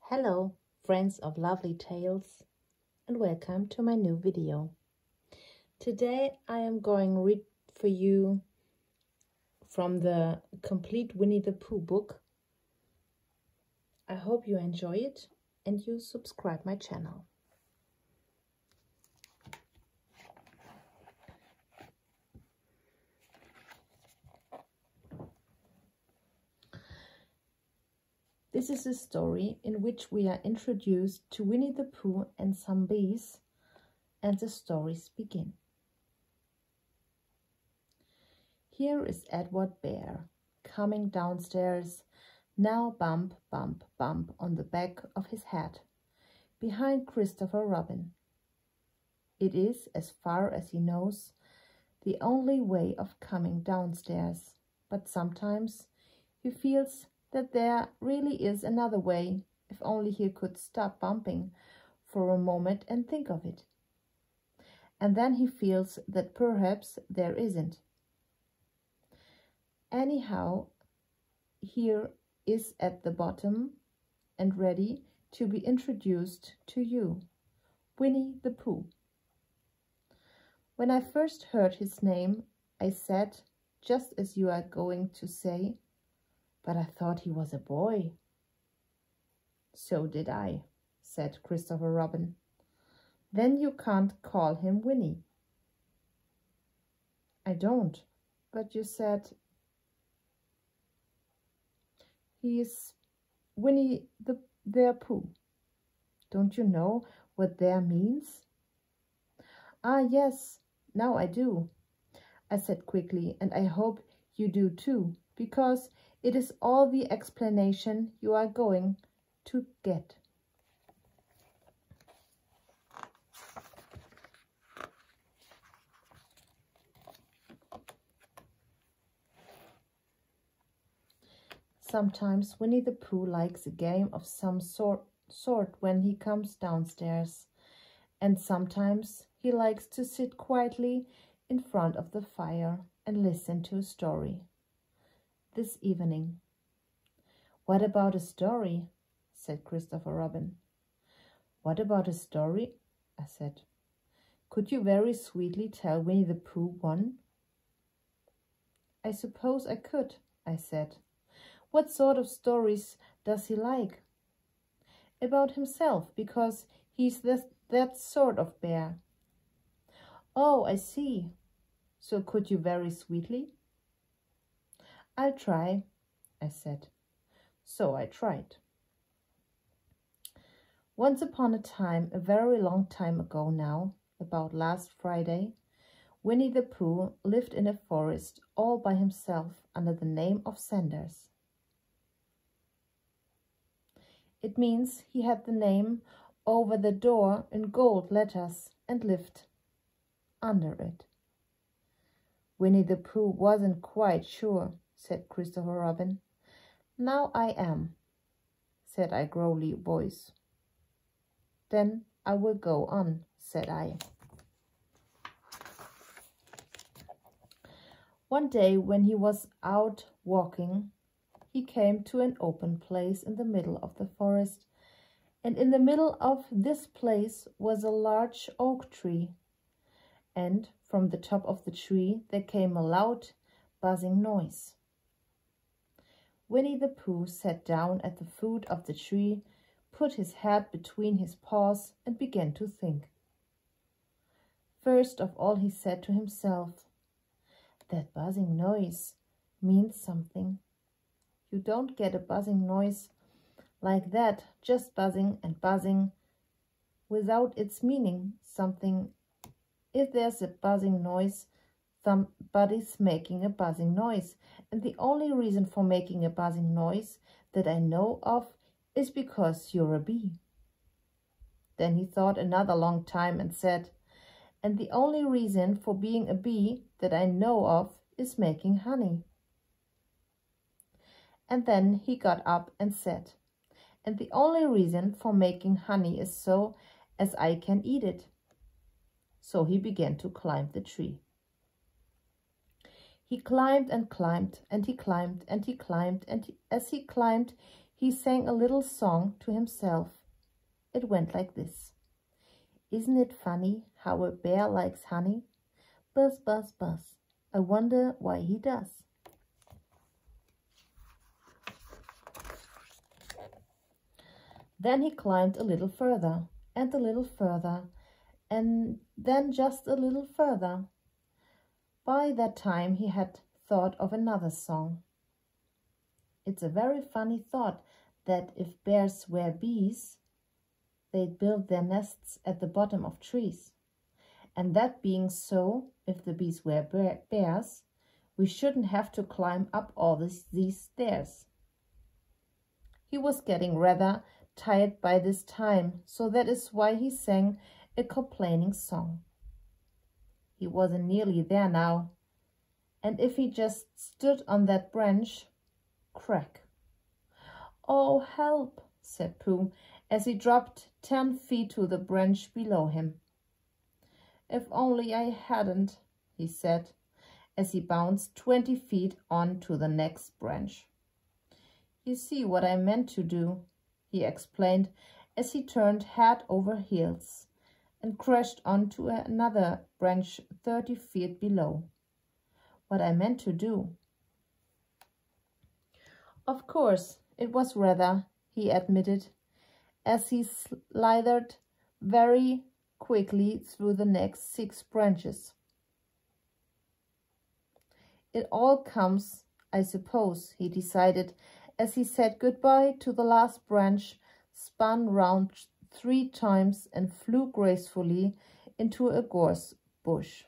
Hello, friends of lovely tales, and welcome to my new video. Today I am going to read for you from the complete Winnie the Pooh book. I hope you enjoy it and you subscribe my channel. This is a story in which we are introduced to Winnie the Pooh and some bees, and the stories begin. Here is Edward Bear, coming downstairs, now bump, bump, bump on the back of his head, behind Christopher Robin. It is, as far as he knows, the only way of coming downstairs, but sometimes he feels that there really is another way, if only he could stop bumping for a moment and think of it. And then he feels that perhaps there isn't. Anyhow, here is at the bottom and ready to be introduced to you, Winnie the Pooh. When I first heard his name, I said, just as you are going to say, but I thought he was a boy. So did I, said Christopher Robin. Then you can't call him Winnie. I don't, but you said he is Winnie the Pooh. Don't you know what there means? Ah, yes, now I do, I said quickly, and I hope you do too, because it is all the explanation you are going to get. Sometimes Winnie the Pooh likes a game of some sort when he comes downstairs, and sometimes he likes to sit quietly in front of the fire and listen to a story. This evening. What about a story? Said Christopher Robin. What about a story? I said. Could you very sweetly tell Winnie the Pooh one? I suppose I could, I said. What sort of stories does he like? About himself, because he's that sort of bear. Oh, I see. So could you very sweetly? I'll try, I said. So I tried. Once upon a time, a very long time ago now, about last Friday, Winnie the Pooh lived in a forest all by himself under the name of Sanders. It means he had the name over the door in gold letters and lived under it. Winnie the Pooh wasn't quite sure, said Christopher Robin. Now I am, said I growly voice. Then I will go on, said I. One day when he was out walking, he came to an open place in the middle of the forest, and in the middle of this place was a large oak tree, and from the top of the tree there came a loud buzzing noise. Winnie the Pooh sat down at the foot of the tree, put his head between his paws, and began to think. First of all he said to himself, that buzzing noise means something. You don't get a buzzing noise like that, just buzzing and buzzing, without its meaning something. If there's a buzzing noise, somebody's making a buzzing noise, and the only reason for making a buzzing noise that I know of is because you're a bee. Then he thought another long time and said, and the only reason for being a bee that I know of is making honey. And then he got up and said, and the only reason for making honey is so as I can eat it. So he began to climb the tree. He climbed and climbed, and he climbed and he climbed, and as he climbed, he sang a little song to himself. It went like this. Isn't it funny how a bear likes honey? Buzz, buzz, buzz. I wonder why he does. Then he climbed a little further, and a little further, and then just a little further. By that time he had thought of another song. It's a very funny thought that if bears were bees, they'd build their nests at the bottom of trees. And that being so, if the bees were bears, we shouldn't have to climb up all these stairs. He was getting rather tired by this time, so that is why he sang a complaining song. He wasn't nearly there now, and if he just stood on that branch, crack. Oh, help, said Pooh, as he dropped 10 feet to the branch below him. If only I hadn't, he said, as he bounced 20 feet on to the next branch. You see what I meant to do, he explained, as he turned head over heels and crashed onto another branch 30 feet below. What I meant to do. Of course, it was rather, he admitted, as he slithered very quickly through the next 6 branches. It all comes, I suppose, he decided, as he said goodbye to the last branch, spun round 3 times and flew gracefully into a gorse bush.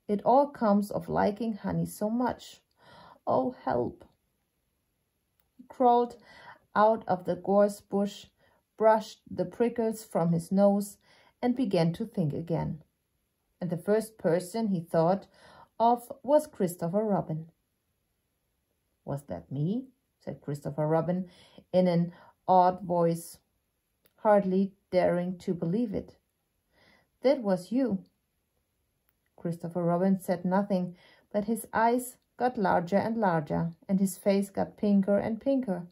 It all comes of liking honey so much. Oh, help! He crawled out of the gorse bush, brushed the prickles from his nose, and began to think again. And the first person he thought of was Christopher Robin. Was that me? Said Christopher Robin in an odd voice, hardly daring to believe it. That was you. Christopher Robin said nothing, but his eyes got larger and larger, and his face got pinker and pinker.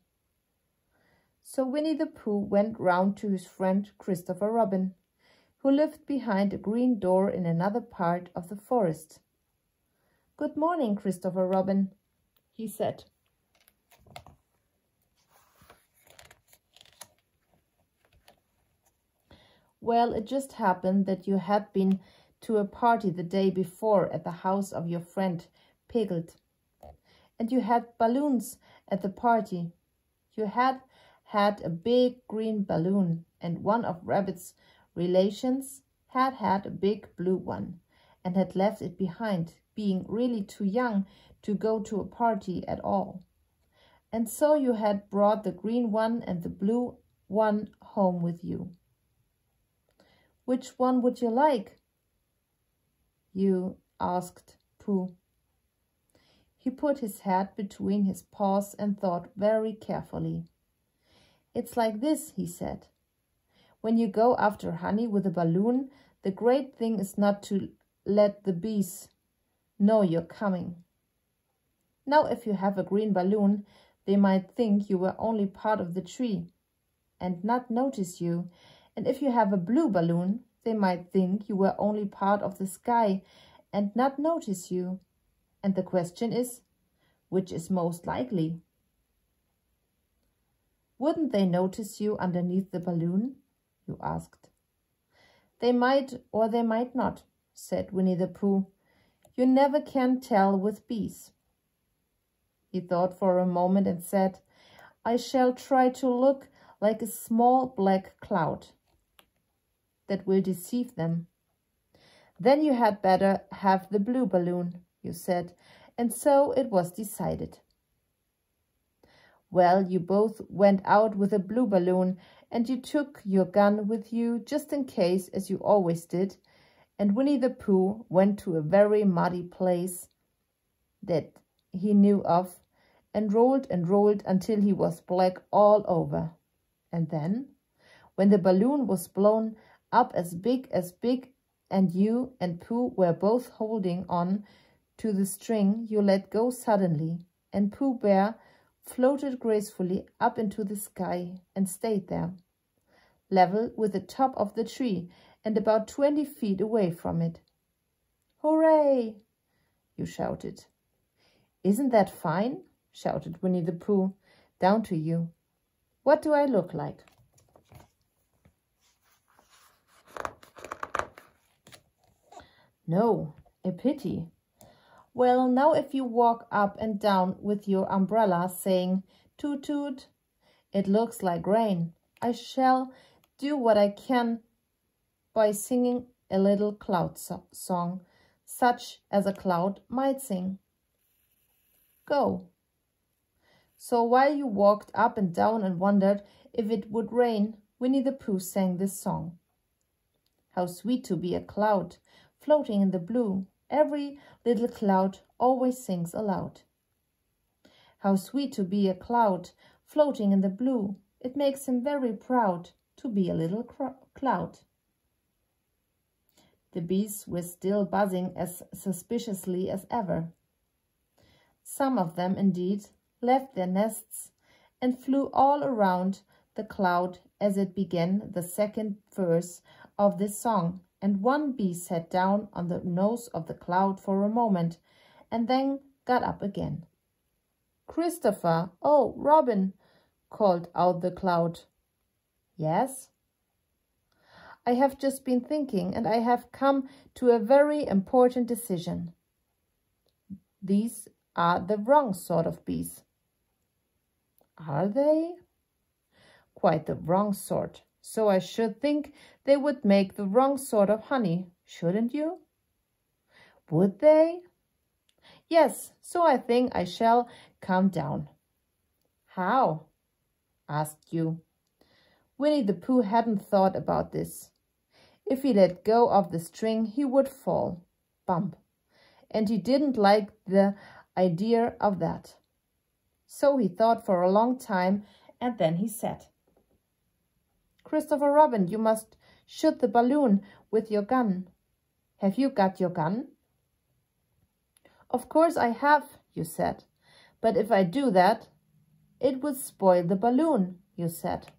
So Winnie the Pooh went round to his friend Christopher Robin, who lived behind a green door in another part of the forest. Good morning, Christopher Robin, he said. Well, it just happened that you had been to a party the day before at the house of your friend Piglet, and you had balloons at the party. You had a big green balloon, and one of Rabbit's relations had a big blue one, and had left it behind, being really too young to go to a party at all. And so you had brought the green one and the blue one home with you. Which one would you like? You asked Pooh. He put his head between his paws and thought very carefully. It's like this, he said. When you go after honey with a balloon, the great thing is not to let the bees know you're coming. Now, if you have a green balloon, they might think you were only part of the tree and not notice you. And if you have a blue balloon, they might think you were only part of the sky and not notice you. And the question is, which is most likely? Wouldn't they notice you underneath the balloon? You asked. They might or they might not, said Winnie the Pooh. You never can tell with bees. He thought for a moment and said, I shall try to look like a small black cloud that will deceive them. Then you had better have the blue balloon, you said, and so it was decided. Well, you both went out with a blue balloon, and you took your gun with you just in case, as you always did, and Winnie the Pooh went to a very muddy place that he knew of, and rolled until he was black all over. And then, when the balloon was blown up as big, and you and Pooh were both holding on to the string, you let go suddenly, and Pooh Bear floated gracefully up into the sky and stayed there, level with the top of the tree and about 20 feet away from it. "Hooray!" you shouted. "Isn't that fine?" shouted Winnie the Pooh. "Down to you. What do I look like?" "No, a pity." "Well, now if you walk up and down with your umbrella saying, 'Toot toot,' it looks like rain. I shall do what I can by singing a little cloud song, such as a cloud might sing. Go." So while you walked up and down and wondered if it would rain, Winnie the Pooh sang this song. "How sweet to be a cloud, floating in the blue. Every little cloud always sings aloud. How sweet to be a cloud, floating in the blue. It makes him very proud to be a little cloud." The bees were still buzzing as suspiciously as ever. Some of them, indeed, left their nests and flew all around the cloud as it began the second verse of this song, and one bee sat down on the nose of the cloud for a moment and then got up again. "Christopher, oh, Robin," called out the cloud. "Yes?" "I have just been thinking, and I have come to a very important decision. These are the wrong sort of bees." "Are they?" "Quite the wrong sort. So I should think they would make the wrong sort of honey, shouldn't you?" "Would they?" "Yes, so I think I shall calm down." "How?" asked you. Winnie the Pooh hadn't thought about this. If he let go of the string, he would fall. Bump. And he didn't like the idea of that. So he thought for a long time, and then he said, "Christopher Robin, you must shoot the balloon with your gun. Have you got your gun?" "Of course I have," you said. "But if I do that, it would spoil the balloon," you said.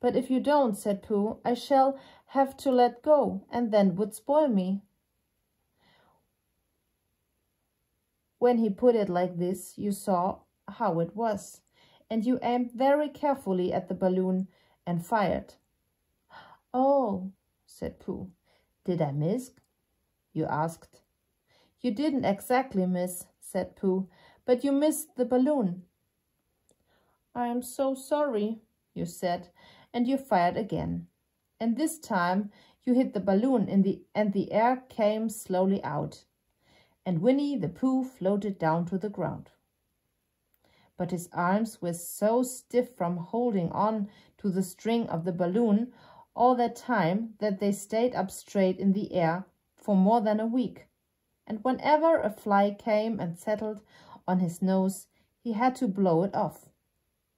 "But if you don't," said Pooh, "I shall have to let go, and then would spoil me." When he put it like this, you saw how it was, and you aimed very carefully at the balloon and fired. "Oh," said Pooh. "Did I miss?" you asked. "You didn't exactly miss," said Pooh, "but you missed the balloon." "I am so sorry," you said, and you fired again. And this time you hit the balloon and the air came slowly out, and Winnie the Pooh floated down to the ground. But his arms were so stiff from holding on to the string of the balloon all that time that they stayed up straight in the air for more than a week. And whenever a fly came and settled on his nose, he had to blow it off.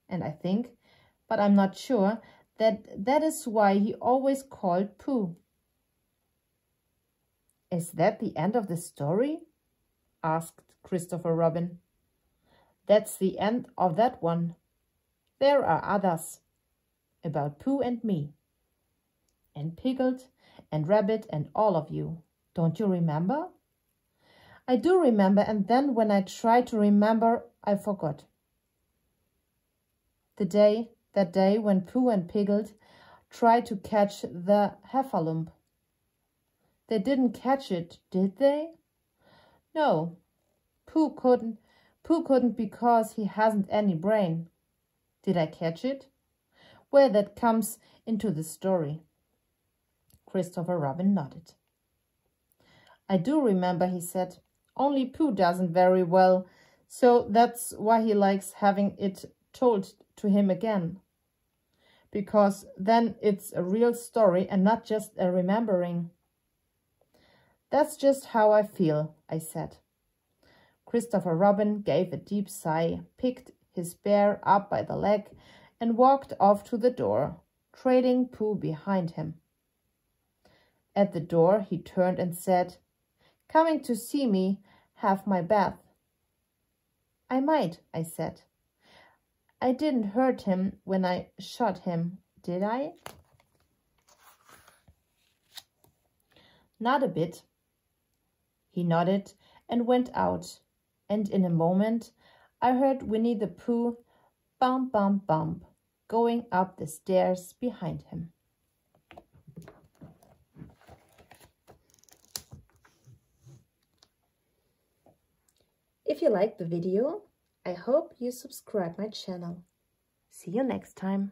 And I think, but I'm not sure, that is why he always called Pooh. "Is that the end of the story?" asked Christopher Robin. "That's the end of that one. There are others, about Pooh and me, and Piglet and Rabbit and all of you. Don't you remember?" "I do remember, and then when I tried to remember, I forgot." That day when Pooh and Piglet tried to catch the heffalump. They didn't catch it, did they? No, Pooh couldn't because he hasn't any brain. Did I catch it? Well, that comes into the story. Christopher Robin nodded. "I do remember," he said. "Only Pooh doesn't very well, so that's why he likes having it told to him again. Because then it's a real story and not just a remembering." "That's just how I feel," I said. Christopher Robin gave a deep sigh, picked his bear up by the leg, and walked off to the door, trailing Pooh behind him. At the door he turned and said, coming to see me have my bath. I might, I said. I didn't hurt him when I shot him, did I? Not a bit. He nodded and went out, and in a moment I heard Winnie the Pooh bump, bump, bump, going up the stairs behind him. If you liked the video, I hope you subscribe my channel. See you next time.